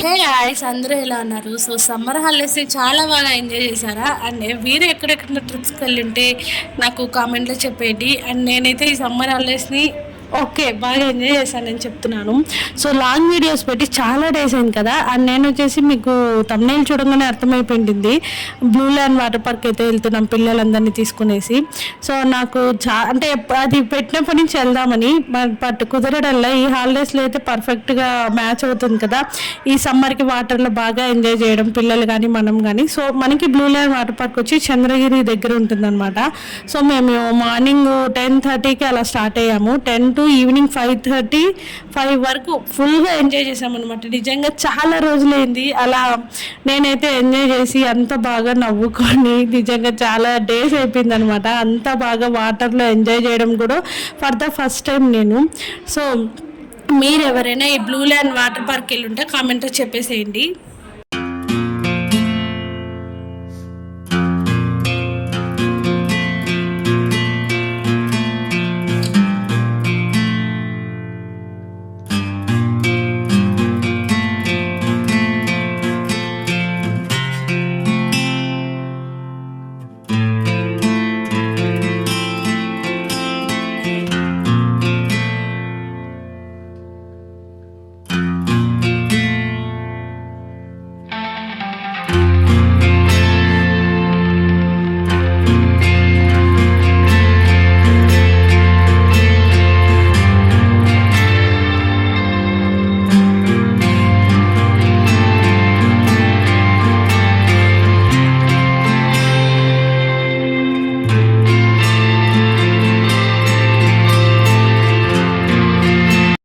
Hey guys, అందరూ ఎలా ఉన్నారు? సో సమ్మర్ హాలిడేస్ని చాలా బాగా ఎంజాయ్ చేశారా? అండ్ మీరు ఎక్కడెక్కడ ట్రిప్స్కి వెళ్ళుంటే నాకు కామెంట్లో చెప్పేయండి. అండ్ నేనైతే ఈ సమ్మర్ హాలిడేస్ని ఓకే బాగా ఎంజాయ్ చేశానని చెప్తున్నాను. సో లాంగ్ వీడియోస్ పెట్టి చాలా డేస్ అయింది కదా. అండ్ నేను వచ్చేసి మీకు తమ్నైల్ చూడంగానే అర్థమైపోయింది, బ్లూ ల్యాండ్ వాటర్ పార్క్ అయితే వెళ్తున్నాం పిల్లలందరినీ తీసుకునేసి. సో నాకు అంటే అది పెట్టినప్పటి నుంచి వెళ్దామని, బట్ కుదరడంలో ఈ హాలిడేస్లో అయితే పర్ఫెక్ట్గా మ్యాచ్ అవుతుంది కదా ఈ సమ్మర్కి వాటర్లో బాగా ఎంజాయ్ చేయడం పిల్లలు కానీ మనం కానీ. సో మనకి బ్లూ ల్యాండ్ వాటర్ పార్క్ వచ్చి చంద్రగిరి దగ్గర ఉంటుందన్నమాట. సో మేము మార్నింగ్ 10:30కి అలా స్టార్ట్ అయ్యాము. 10 to ఈవినింగ్ 5 వరకు ఫుల్గా ఎంజాయ్ చేసామన్నమాట. నిజంగా చాలా రోజులైంది అలా నేనైతే ఎంజాయ్ చేసి అంత బాగా నవ్వుకొని, నిజంగా చాలా డేస్ అయిపోయింది అనమాట. అంత బాగా వాటర్లో ఎంజాయ్ చేయడం కూడా ఫర్ ద ఫస్ట్ టైం నేను. సో మీరు ఎవరైనా ఈ బ్లూ ల్యాండ్ వాటర్ పార్క్ వెళ్ళి ఉంటే కామెంట్లో చెప్పేసేయండి.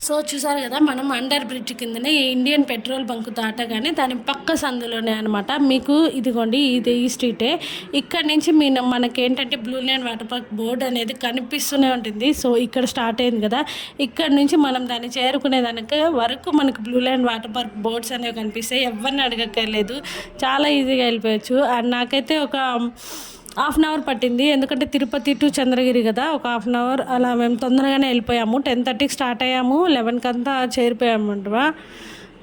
సో చూసారు కదా, మనం అండర్ బ్రిడ్జ్ కిందనే ఇండియన్ పెట్రోల్ బంక్ దాటగానే దాని పక్క సందులోనే అనమాట. మీకు ఇదిగోండి, ఇది ఈ స్ట్రీటే. ఇక్కడ నుంచి మనకేంటంటే blue land water park board అనేది కనిపిస్తూనే ఉంటుంది. సో ఇక్కడ స్టార్ట్ అయింది కదా, ఇక్కడ నుంచి మనం దాన్ని చేరుకునేదానికి వరకు మనకు blue land water park boards అనేవి కనిపిస్తాయి. ఎవరిని అడగక్కర్లేదు, చాలా ఈజీగా వెళ్ళిపోవచ్చు. అండ్ నాకైతే ఒక హాఫ్ అన్ అవర్ పట్టింది, ఎందుకంటే తిరుపతి టు చంద్రగిరి కదా, ఒక హాఫ్ అన్ అవర్ అలా మేము తొందరగానే వెళ్ళిపోయాము. 10:30కి స్టార్ట్ అయ్యాము, 11కి అంతా చేరిపోయాము అంటవా.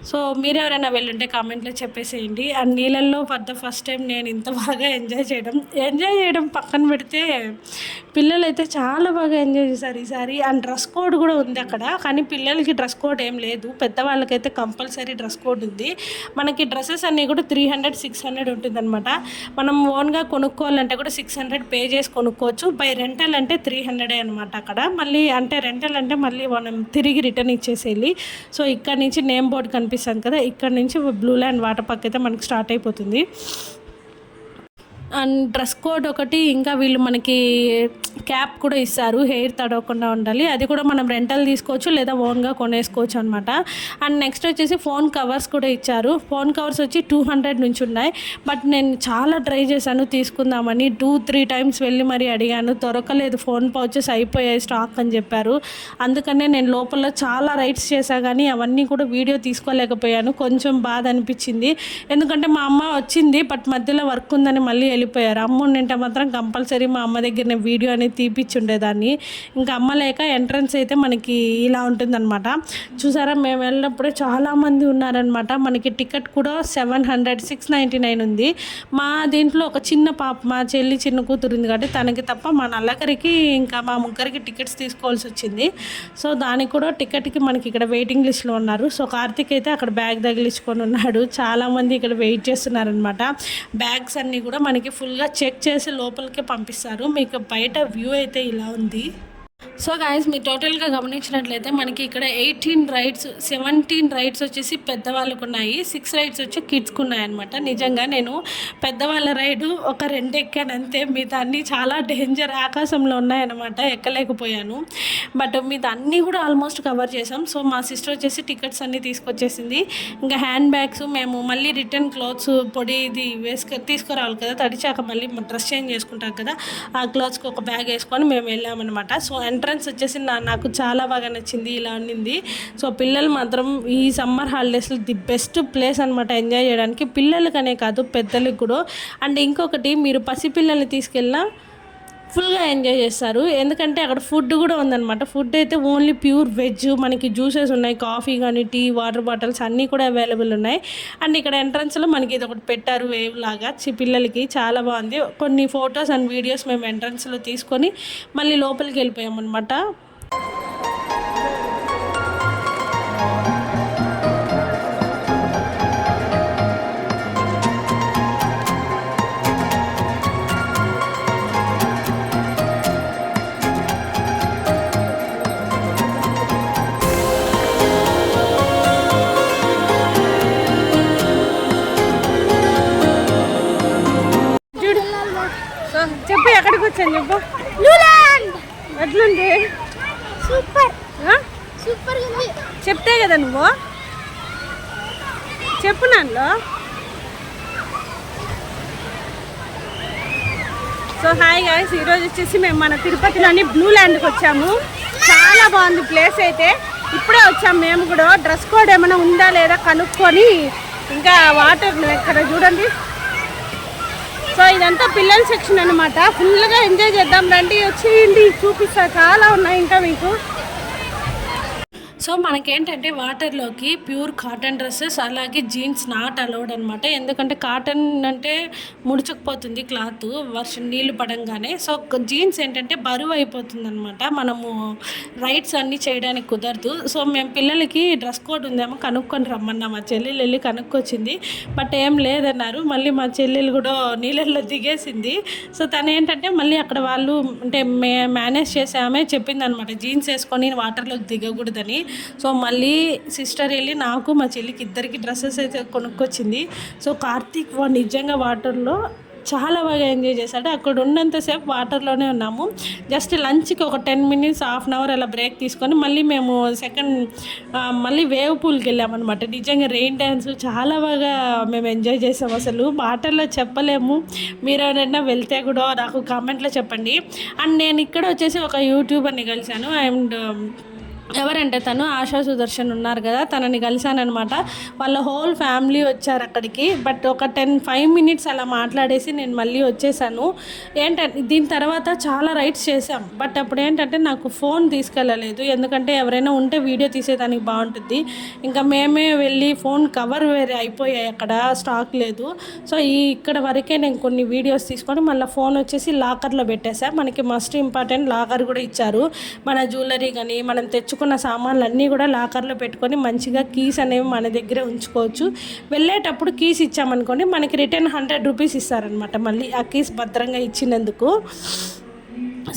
సో మీరు ఎవరైనా వెళ్ళుంటే కామెంట్లో చెప్పేసేయండి. అండ్ నీళ్ళల్లో ఫర్ ద ఫస్ట్ టైం నేను ఇంత బాగా ఎంజాయ్ చేయడం పక్కన పెడితే పిల్లలు అయితే చాలా బాగా ఎంజాయ్ చేశారు ఈసారి. అండ్ డ్రెస్ కోడ్ కూడా ఉంది అక్కడ, కానీ పిల్లలకి డ్రెస్ కోడ్ ఏం లేదు, పెద్దవాళ్ళకైతే కంపల్సరీ డ్రెస్ కోడ్ ఉంది. మనకి డ్రెస్సెస్ అన్నీ కూడా 300-600 ఉంటుందన్నమాట. మనం ఓన్గా కొనుక్కోవాలంటే కూడా 600 పే చేసి కొనుక్కోవచ్చు. బై రెంటల్ అంటే 300 అనమాట అక్కడ. మళ్ళీ అంటే రెంటల్ అంటే మళ్ళీ మనం తిరిగి రిటర్న్ ఇచ్చేసేయాలి. సో ఇక్కడ నుంచి నేమ్ బోర్డు కనిపిస్తుంది కదా, ఇక్కడ నుంచి బ్లూ ల్యాండ్ వాటర్ పార్క్ అయితే మనకి స్టార్ట్ అయిపోతుంది. అండ్ డ్రెస్ కోడ్ ఒకటి, ఇంకా వీళ్ళు మనకి క్యాప్ కూడా ఇస్తారు, హెయిర్ తడవకుండా ఉండాలి. అది కూడా మనం రెంటల్ తీసుకోవచ్చు లేదా ఓన్గా కొనేసుకోవచ్చు అనమాట. అండ్ నెక్స్ట్ వచ్చేసి ఫోన్ కవర్స్ కూడా ఇచ్చారు. ఫోన్ కవర్స్ వచ్చి 200 నుంచి ఉన్నాయి. బట్ నేను చాలా ట్రై చేశాను తీసుకుందామని, 2-3 టైమ్స్ వెళ్ళి మరీ అడిగాను, దొరకలేదు. ఫోన్ పౌచెస్ అయిపోయాయి స్టాక్ అని చెప్పారు. అందుకనే నేను లోపల చాలా రైడ్స్ చేశా, కానీ అవన్నీ కూడా వీడియో తీసుకోలేకపోయాను. కొంచెం బాధ అనిపించింది, ఎందుకంటే మా అమ్మ వచ్చింది బట్ మధ్యలో వర్క్ ఉందని మళ్ళీ వెళ్ళిపోయారు. అమ్మ ఉండింటే మాత్రం కంపల్సరీ మా అమ్మ దగ్గర నేను వీడియో అనేది తీపిచ్చుండేదాన్ని. ఇంకా అమ్మ లేక ఎంట్రన్స్ అయితే మనకి ఇలా ఉంటుందన్నమాట. చూసారా, మేము వెళ్ళినప్పుడే చాలామంది ఉన్నారనమాట. మనకి టికెట్ కూడా 699 ఉంది. మా దీంట్లో ఒక చిన్న పాప, మా చెల్లి చిన్న కూతురు ఉంది కాబట్టి తనకి తప్ప మా నల్లకరికి ఇంకా మా ముగ్గురికి టికెట్స్ తీసుకోవాల్సి వచ్చింది. సో దానికి కూడా టికెట్కి మనకి ఇక్కడ వెయిటింగ్ లిస్ట్లో ఉన్నారు. సో కార్తీక్ అయితే అక్కడ బ్యాగ్ తగిలించుకొని ఉన్నాడు. చాలామంది ఇక్కడ వెయిట్ చేస్తున్నారనమాట. బ్యాగ్స్ అన్నీ కూడా మనకి ఫుల్గా చెక్ చేసి లోపలికే పంపిస్తారు. మీకు బయట వ్యూ అయితే ఇలా ఉంది. సో గాయస్, మీరు టోటల్గా గమనించినట్లయితే మనకి ఇక్కడ 18 రైడ్స్, 17 రైడ్స్ వచ్చేసి పెద్దవాళ్ళకు ఉన్నాయి, 6 రైడ్స్ వచ్చి కిడ్స్కి ఉన్నాయన్నమాట. నిజంగా నేను పెద్దవాళ్ళ రైడు ఒక 2 ఎక్కాను అంతే, మిగతా అన్నీ చాలా డేంజర్, ఆకాశంలో ఉన్నాయన్నమాట, ఎక్కలేకపోయాను. బట్ మిగతా అన్నీ కూడా ఆల్మోస్ట్ కవర్ చేసాం. సో మా సిస్టర్ వచ్చేసి టికెట్స్ అన్నీ తీసుకొచ్చేసింది. ఇంకా హ్యాండ్ బ్యాగ్స్ మేము మళ్ళీ రిటర్న్ క్లాత్స్ పొడి ఇది తీసుకురావాలి కదా, తడిచాక మళ్ళీ డ్రెస్ చేంజ్ చేసుకుంటాం కదా, ఆ క్లాత్స్కి ఒక బ్యాగ్ వేసుకొని మేము వెళ్ళామన్నమాట. సో ఎంట్రన్స్ వచ్చేసి నాకు చాలా బాగా నచ్చింది, ఇలా ఉండింది. సో పిల్లలు మాత్రం ఈ సమ్మర్ హాలిడేస్లో ది బెస్ట్ ప్లేస్ అనమాట ఎంజాయ్ చేయడానికి, పిల్లలకనే కాదు పెద్దలకు కూడా. అండ్ ఇంకొకటి, మీరు పసిపిల్లల్ని తీసుకెళ్ళినా ఫుల్గా ఎంజాయ్ చేస్తారు. ఎందుకంటే అక్కడ ఫుడ్ కూడా ఉందన్నమాట. ఫుడ్ అయితే ఓన్లీ ప్యూర్ వెజ్, మనకి జ్యూసెస్ ఉన్నాయి, కాఫీ కానీ టీ, వాటర్ బాటిల్స్ అన్నీ కూడా అవైలబుల్ ఉన్నాయి. అండ్ ఇక్కడ ఎంట్రన్స్లో మనకి ఇది ఒకటి పెట్టారు వేవ్ లాగా పిల్లలకి, చాలా బాగుంది. కొన్ని ఫొటోస్ అండ్ వీడియోస్ మేము ఎంట్రన్స్లో తీసుకొని మళ్ళీ లోపలికి వెళ్ళిపోయాం అనమాట. చెప్పు ఎక్కడికి వచ్చాను చెప్పు. ఎట్లుంది? సూపర్ సూపర్ ఉంది. చెప్తే కదా నువ్వు చెప్పు నాలో. సో హాయ్ గాయ్స్, ఈరోజు వచ్చేసి మేము మన తిరుపతిలోని బ్లూ ల్యాండ్కి వచ్చాము. చాలా బాగుంది ప్లేస్ అయితే. ఇప్పుడే వచ్చాము మేము కూడా. డ్రెస్ కోడ్ ఏమైనా ఉందా లేదా కనుక్కొని, ఇంకా వాటర్ ఇక్కడ చూడండి. సో ఇదంతా పిల్లల సెక్షన్ అనమాట. ఫుల్గా ఎంజాయ్ చేద్దాం రండి, వచ్చేయండి, చూపిస్తా, చాలా ఉన్నాయి ఇంకా మీకు. సో మనకేంటంటే వాటర్లోకి ప్యూర్ కాటన్ డ్రెస్సెస్ అలాగే జీన్స్ నాట్ అలౌడ్ అనమాట. ఎందుకంటే కాటన్ అంటే ముడుచుకుపోతుంది క్లాత్ వర్షం నీళ్లు పడంగానే. సో జీన్స్ ఏంటంటే బరువు అయిపోతుంది అనమాట, మనము రైడ్స్ అన్నీ చేయడానికి కుదరదు. సో మేము పిల్లలకి డ్రెస్ కోడ్ ఉందేమో కనుక్కొని రమ్మన్నా. మా చెల్లెలు వెళ్ళి కనుక్కొచ్చింది, బట్ ఏం లేదన్నారు. మళ్ళీ మా చెల్లెలు కూడా నీళ్ళల్లో దిగేసింది. సో తను ఏంటంటే మళ్ళీ అక్కడ వాళ్ళు అంటే మేనేజ్ చేసామే చెప్పింది అనమాట, జీన్స్ వేసుకొని వాటర్లోకి దిగకూడదని. సో మళ్ళీ సిస్టర్ వెళ్ళి నాకు మా చెల్లికి ఇద్దరికి డ్రెస్సెస్ అయితే కొనుక్కొచ్చింది. సో కార్తీక్ నిజంగా వాటర్లో చాలా బాగా ఎంజాయ్ చేశాడు. అక్కడ ఉన్నంతసేపు వాటర్లోనే ఉన్నాము. జస్ట్ లంచ్కి ఒక 10 minutes హాఫ్ అన్ అవర్ అలా బ్రేక్ తీసుకొని మళ్ళీ మేము మళ్ళీ వేవ్ పూల్కి వెళ్ళామన్నమాట. నిజంగా రెయిన్ డ్యాన్స్ చాలా బాగా మేము ఎంజాయ్ చేసాము. అసలు వాటర్లో చెప్పలేము. మీరు ఎవరైనా వెళ్తే కూడా నాకు కామెంట్లో చెప్పండి. అండ్ నేను ఇక్కడ వచ్చేసి ఒక యూట్యూబర్ని కలిశాను. అండ్ ఎవరంటే తను ఆశా సుదర్శన్ ఉన్నారు కదా, తనని కలిశానమాట. వాళ్ళ హోల్ ఫ్యామిలీ వచ్చారు అక్కడికి. బట్ ఒక 5 minutes అలా మాట్లాడేసి నేను మళ్ళీ వచ్చేసాను. ఏంటంటే దీని తర్వాత చాలా రైడ్స్ చేసాం. బట్ అప్పుడు ఏంటంటే నాకు ఫోన్ తీసుకెళ్ళలేదు, ఎందుకంటే ఎవరైనా ఉంటే వీడియో తీసేదానికి బాగుంటుంది. ఇంకా మేమే వెళ్ళి ఫోన్ కవర్ వేరే అయిపోయాయి, అక్కడ స్టాక్ లేదు. సో ఇక్కడ వరకే నేను కొన్ని వీడియోస్ తీసుకొని మళ్ళీ ఫోన్ వచ్చేసి లాకర్లో పెట్టేసా. మనకి మస్ట్ ఇంపార్టెంట్ లాకర్ కూడా ఇచ్చారు. మన జ్యువెలరీ కానీ మనం తెచ్చుకున్న సామాన్లు అన్నీ కూడా లాకర్లో పెట్టుకొని మంచిగా కీస్ అనేవి మన దగ్గరే ఉంచుకోవచ్చు. వెళ్ళేటప్పుడు కీస్ ఇచ్చామనుకోండి, మనకి రిటర్న్ 100 rupees ఇస్తారనమాట మళ్ళీ ఆ కీస్ భద్రంగా ఇచ్చినందుకు.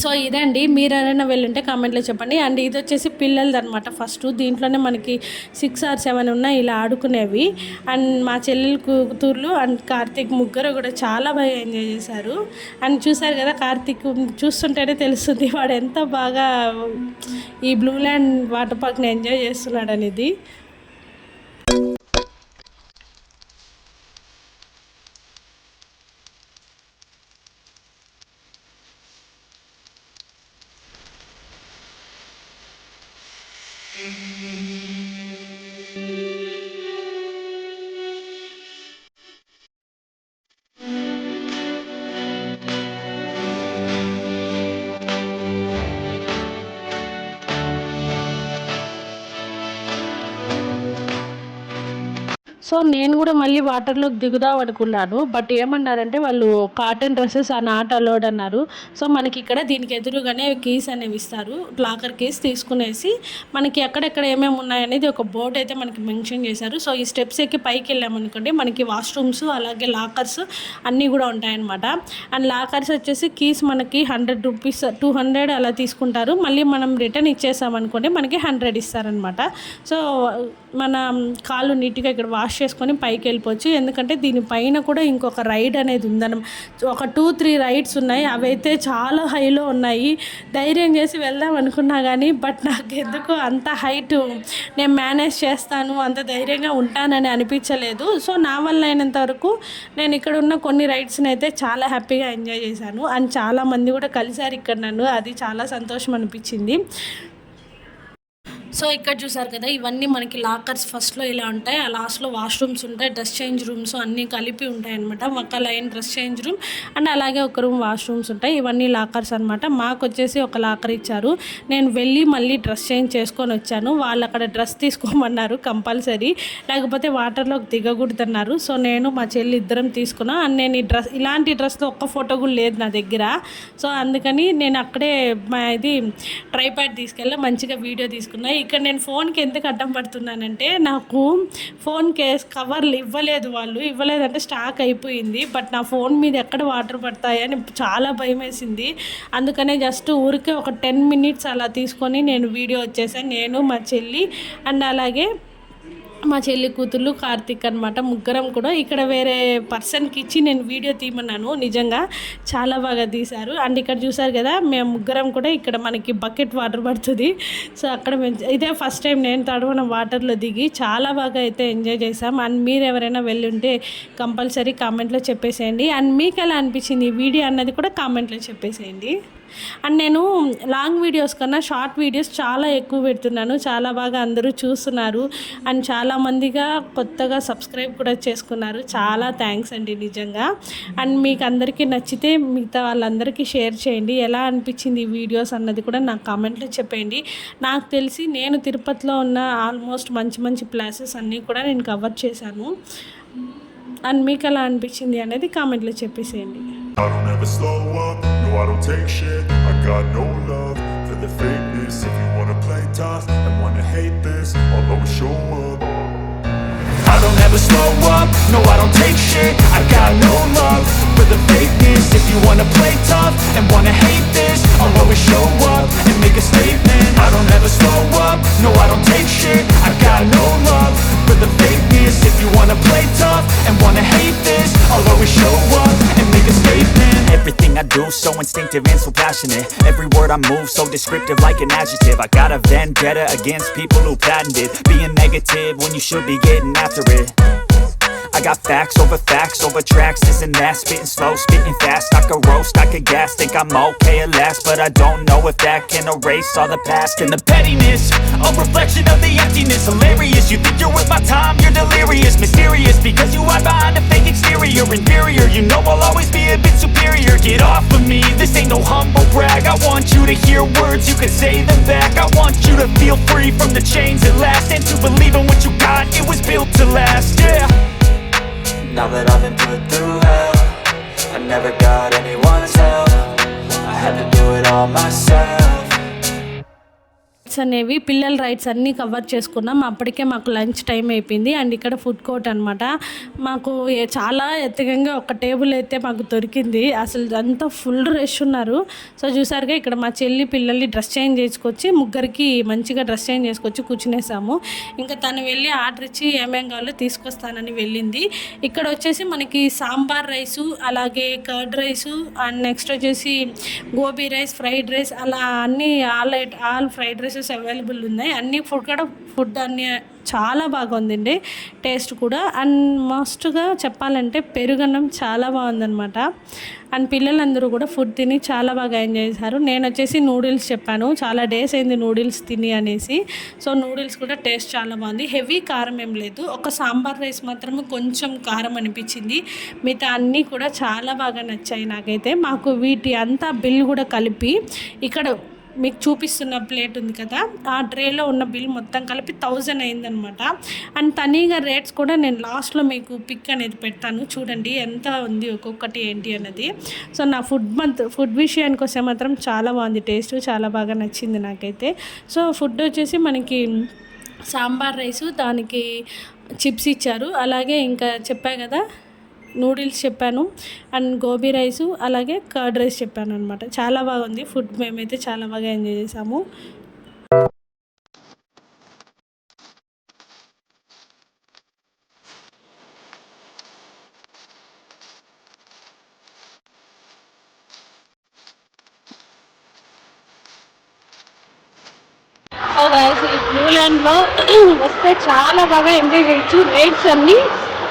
సో ఇదండి, మీరు ఎవరైనా వెళ్ళుంటే కామెంట్లో చెప్పండి. అండ్ ఇది వచ్చేసి పిల్లలది అనమాట. ఫస్ట్ దీంట్లోనే మనకి 6 or 7 ఉన్నాయి ఇలా ఆడుకునేవి. అండ్ మా చెల్లెలు కూతుర్లు అండ్ కార్తీక్ ముగ్గురు కూడా చాలా బాగా ఎంజాయ్ చేశారు. అండ్ చూసారు కదా, కార్తీక్ చూస్తుంటేనే తెలుస్తుంది వాడు ఎంత బాగా ఈ బ్లూ ల్యాండ్ వాటర్ పార్క్ని ఎంజాయ్ చేస్తున్నాడు అనేది. సో నేను కూడా మళ్ళీ వాటర్లోకి దిగుదాం అనుకున్నాను. బట్ ఏమన్నారంటే వాళ్ళు కాటన్ డ్రెస్సెస్ ఆ నాట్ అలౌడ్ అన్నారు. సో మనకి ఇక్కడ దీనికి ఎదురుగానే కీస్ అనేవి ఇస్తారు. లాకర్ కీస్ తీసుకునేసి మనకి ఎక్కడెక్కడ ఏమేమి ఉన్నాయనేది ఒక బోర్డు అయితే మనకి మెన్షన్ చేశారు. సో ఈ స్టెప్స్ ఎక్కి పైకి వెళ్ళామనుకోండి, మనకి వాష్రూమ్స్ అలాగే లాకర్స్ అన్నీ కూడా ఉంటాయన్నమాట. అండ్ లాకర్స్ వచ్చేసి కీస్ మనకి 100 rupees 200 అలా తీసుకుంటారు. మళ్ళీ మనం రిటర్న్ ఇచ్చేసామనుకోండి, మనకి 100 ఇస్తారనమాట. సో మన కాళ్ళు నీట్గా ఇక్కడ వాష్ చేసుకొని పైకి వెళ్ళిపోవచ్చు. ఎందుకంటే దీనిపైన కూడా ఇంకొక రైడ్ అనేది ఉందన్నమాట. ఒక 2-3 రైడ్స్ ఉన్నాయి. అవైతే చాలా హైలో ఉన్నాయి. ధైర్యం చేసి వెళ్దాం అనుకున్నా కానీ బట్ నాకు ఎందుకు అంత హైట్ నేను మేనేజ్ చేస్తాను, అంత ధైర్యంగా ఉంటానని అనిపించలేదు. సో నా వల్ల అయినంత వరకు నేను ఇక్కడ ఉన్న కొన్ని రైడ్స్ని అయితే చాలా హ్యాపీగా ఎంజాయ్ చేశాను. అండ్ చాలామంది కూడా కలిసారు ఇక్కడ నన్ను, అది చాలా సంతోషం అనిపించింది. సో ఇక్కడ చూసారు కదా, ఇవన్నీ మనకి లాకర్స్ ఫస్ట్లో ఇలా ఉంటాయి, ఆ లాస్ట్లో వాష్రూమ్స్ ఉంటాయి, డ్రెస్ చేంజ్ రూమ్స్ అన్నీ కలిపి ఉంటాయి అనమాట. ఒక line dress change room and అలాగే ఒక రూమ్ వాష్రూమ్స్ ఉంటాయి. ఇవన్నీ లాకర్స్ అనమాట. మాకు వచ్చేసి ఒక లాకర్ ఇచ్చారు. నేను వెళ్ళి మళ్ళీ డ్రెస్ చేంజ్ చేసుకొని వచ్చాను. వాళ్ళు అక్కడ డ్రెస్ తీసుకోమన్నారు కంపల్సరీ, లేకపోతే వాటర్లోకి దిగకూడదన్నారు. సో నేను మా చెల్లి ఇద్దరం తీసుకున్నాను. అండ్ నేను ఇలాంటి డ్రెస్లో ఒక్క ఫోటో కూడా లేదు నా దగ్గర. సో అందుకని నేను అక్కడే ఇది ట్రైపాడ్ తీసుకెళ్ళి మంచిగా వీడియో తీసుకున్నా. ఇక్కడ నేను ఫోన్కి ఎందుకు అడ్డం పడుతున్నానంటే, నాకు ఫోన్ కేస్ కవర్లు ఇవ్వలేదంటే స్టాక్ అయిపోయింది. బట్ నా ఫోన్ మీద ఎక్కడ వాటర్ పడతాయని చాలా భయం వేసింది. అందుకనే జస్ట్ ఊరికే ఒక 10 minutes అలా తీసుకొని నేను వీడియో వచ్చేసాను, నేను మా చెల్లి అండ్ అలాగే మా చెల్లి కూతుళ్ళు కార్తిక్ అనమాట. ముగ్గురం కూడా ఇక్కడ వేరే పర్సన్కి ఇచ్చి నేను వీడియో తీయమన్నాను. నిజంగా చాలా బాగా తీశారు. అండ్ ఇక్కడ చూసారు కదా, మేము ముగ్గురం కూడా ఇక్కడ మనకి బకెట్ వాటర్ పడుతుంది. సో అక్కడ ఇదే ఫస్ట్ టైం నేను తడవన వాటర్లో దిగి చాలా బాగా అయితే ఎంజాయ్ చేసాం. అండ్ మీరు ఎవరైనా వెళ్ళి ఉంటే కంపల్సరీ కామెంట్లో చెప్పేసేయండి. అండ్ మీకు ఎలా అనిపించింది ఈ వీడియో అన్నది కూడా కామెంట్లో చెప్పేసేయండి. అండ్ నేను లాంగ్ వీడియోస్ కన్నా షార్ట్ వీడియోస్ చాలా ఎక్కువ పెడుతున్నాను. చాలా బాగా అందరూ చూస్తున్నారు అండ్ చాలామందిగా కొత్తగా సబ్స్క్రైబ్ కూడా చేసుకున్నారు. చాలా థ్యాంక్స్ అండి నిజంగా. అండ్ మీకు అందరికీ నచ్చితే మిగతా వాళ్ళందరికీ షేర్ చేయండి. ఎలా అనిపించింది ఈ వీడియోస్ అన్నది కూడా నాకు కామెంట్లో చెప్పండి. నాకు తెలిసి నేను తిరుపతిలో ఉన్న ఆల్మోస్ట్ మంచి మంచి ప్లేసెస్ అన్నీ కూడా నేను కవర్ చేశాను. అండ్ మీకు ఎలా అనిపించింది అనేది కామెంట్లో చెప్పేసేయండి. I don't ever slow up, no I don't take shit. I got no love for the fakeness. If you wanna play tough and wanna hate this, I'll always show up. I don't ever slow up, no I don't take shit. I got no love for the fakeness. If you wanna play tough and wanna hate this, I'll always show up and make a statement. I don't ever slow up, no I don't take shit. I got no love for the fakeness. If you wanna play tough and wanna hate this, I'll always show up and make a statement. Everything I do so instinctive and so passionate. Every word I move so descriptive like an adjective. I got a vendetta against people who patented being negative when you should be getting after it. I got facts over tracks, this and that. Spitting slow, spitting fast. I could roast, I could gas. Think I'm okay at last, but I don't know if that can erase all the past. And the pettiness, a reflection of the emptiness. Hilarious, you think you're worth my time, you're delirious. Mysterious, because you hide behind a fake exterior. Inferior, you know I'll always be a bit superior. Get off of me, this ain't no humble brag. I want you to hear words, you can say them back. I want you to feel free from the chains at last, and to believe in what you got, it was built to last, yeah. Now that I've been put through hell, I never got anyone's help. I had to do it all myself. అనేవి పిల్లల rides అన్నీ cover చేసుకున్నాం. అప్పటికే మాకు lunch time అయిపోయింది. And ఇక్కడ food court అనమాట. మాకు చాలా ఎత్తకంగా ఒక టేబుల్ అయితే మాకు దొరికింది. అసలు అంతా ఫుల్ రష్ ఉన్నారు. సో చూసారుగా, ఇక్కడ మా చెల్లి పిల్లల్ని డ్రెస్ చేంజ్ చేసుకొచ్చి ముగ్గురికి మంచిగా డ్రెస్ చేంజ్ చేసుకొచ్చి కూర్చునేసాము. ఇంకా తను వెళ్ళి ఆర్డర్ ఇచ్చి ఏమేం కావాలో తీసుకొస్తానని వెళ్ళింది. ఇక్కడ వచ్చేసి మనకి సాంబార్ రైసు, అలాగే కర్డ్ రైసు, అండ్ నెక్స్ట్ వచ్చేసి గోబీ రైస్, ఫ్రైడ్ రైస్, అలా అన్నీ ఆల్ ఫ్రైడ్ రైసెస్ అవైలబుల్ ఉన్నాయి. అన్ని ఫుడ్ అన్నీ చాలా బాగుందండి, టేస్ట్ కూడా. అండ్ మస్ట్గా చెప్పాలంటే పెరుగన్నం చాలా బాగుందనమాట. అండ్ పిల్లలందరూ కూడా ఫుడ్ తిని చాలా బాగా ఎంజాయ్ చేశారు. నేను వచ్చేసి నూడిల్స్ చెప్పాను, చాలా డేస్ అయింది నూడిల్స్ తిని అనేసి. సో నూడిల్స్ కూడా టేస్ట్ చాలా బాగుంది. హెవీ కారం ఏం లేదు, ఒక సాంబార్ రైస్ మాత్రమే కొంచెం కారం అనిపించింది. మిగతా అన్నీ కూడా చాలా బాగా నచ్చాయి నాకైతే. మాకు వీటి అంతా బిల్ కూడా కలిపి ఇక్కడ మీకు చూపిస్తున్న ప్లేట్ ఉంది కదా, ఆ ట్రేలో ఉన్న బిల్ మొత్తం కలిపి 1000 అయిందనమాట. అండ్ తనీగా రేట్స్ కూడా నేను లాస్ట్లో మీకు పిక్ అనేది పెడతాను, చూడండి ఎంత ఉంది ఒక్కొక్కటి ఏంటి అన్నది. సో నా ఫుడ్ విషయానికి వస్తే మాత్రం చాలా బాగుంది, టేస్ట్ చాలా బాగా నచ్చింది నాకైతే. సో ఫుడ్ వచ్చేసి మనకి సాంబార్ రైసు, దానికి చిప్స్ ఇచ్చారు, అలాగే ఇంకా చెప్పా కదా నూడిల్స్ చెప్పాను, అండ్ గోబీ రైసు, అలాగే కర్డ్ రైస్ చెప్పాను అనమాట. చాలా బాగుంది ఫుడ్, మేమైతే చాలా బాగా ఎంజాయ్ చేసాము. ఈ బ్లూ ల్యాండ్లో వస్తే చాలా బాగా ఎంజాయ్ చేయొచ్చు. రైడ్స్ అన్నీ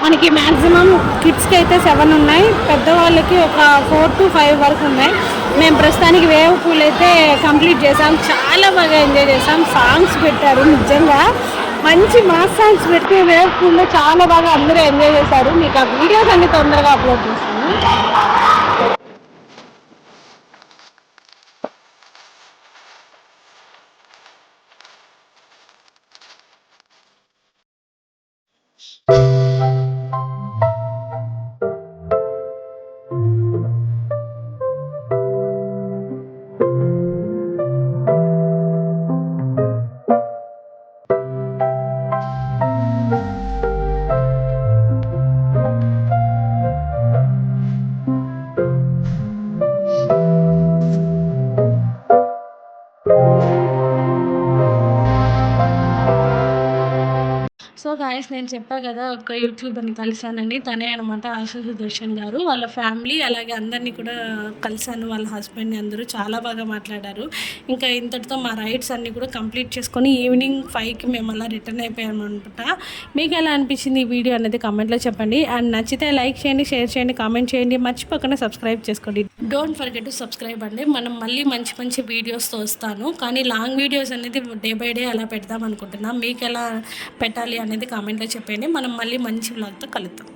మనకి మ్యాక్సిమం కిడ్స్కి అయితే 7 ఉన్నాయి, పెద్దవాళ్ళకి ఒక 4 to 5 వరకు ఉన్నాయి. మేము ప్రస్తుతానికి వేవ్ పూల్ అయితే కంప్లీట్ చేసాం. చాలా బాగా ఎంజాయ్ చేసాం. సాంగ్స్ పెట్టారు, నిజంగా మంచి మాస్ సాంగ్స్ పెట్టి వేవ్ పూల్లో చాలా బాగా అందరూ ఎంజాయ్ చేశారు. మీకు ఆ వీడియోస్ అన్ని తొందరగా అప్లోడ్ చేస్తాను. సో గాయస్, నేను చెప్పా కదా ఒక యూట్యూబర్ని కలిశానండి. తనే అనమాట ఆశు సుదర్శన్ గారు. వాళ్ళ ఫ్యామిలీ అలాగే అందరినీ కూడా కలిశాను. వాళ్ళ హస్బెండ్ని అందరూ చాలా బాగా మాట్లాడారు. ఇంకా ఇంతటితో మా రైడ్స్ అన్నీ కూడా కంప్లీట్ చేసుకొని ఈవినింగ్ 5కి మేము అలా రిటర్న్ అయిపోయాము అనమాట. మీకు ఎలా అనిపించింది ఈ వీడియో అనేది కామెంట్లో చెప్పండి. అండ్ నచ్చితే లైక్ చేయండి, షేర్ చేయండి, కామెంట్ చేయండి, మర్చిపోకుండా సబ్స్క్రైబ్ చేసుకోండి. డోంట్ ఫర్గెట్ టు సబ్స్క్రైబ్ అండి. మనం మళ్ళీ మంచి మంచి వీడియోస్తో వస్తాను, కానీ లాంగ్ వీడియోస్ అనేది డే బై డే అలా పెడదాం అనుకుంటున్నాం. మీకు ఎలా పెట్టాలి అనేది కామెంట్లో చెప్పండి. మనం మళ్ళీ మంచి వ్లాగ్తో కలుద్దాం.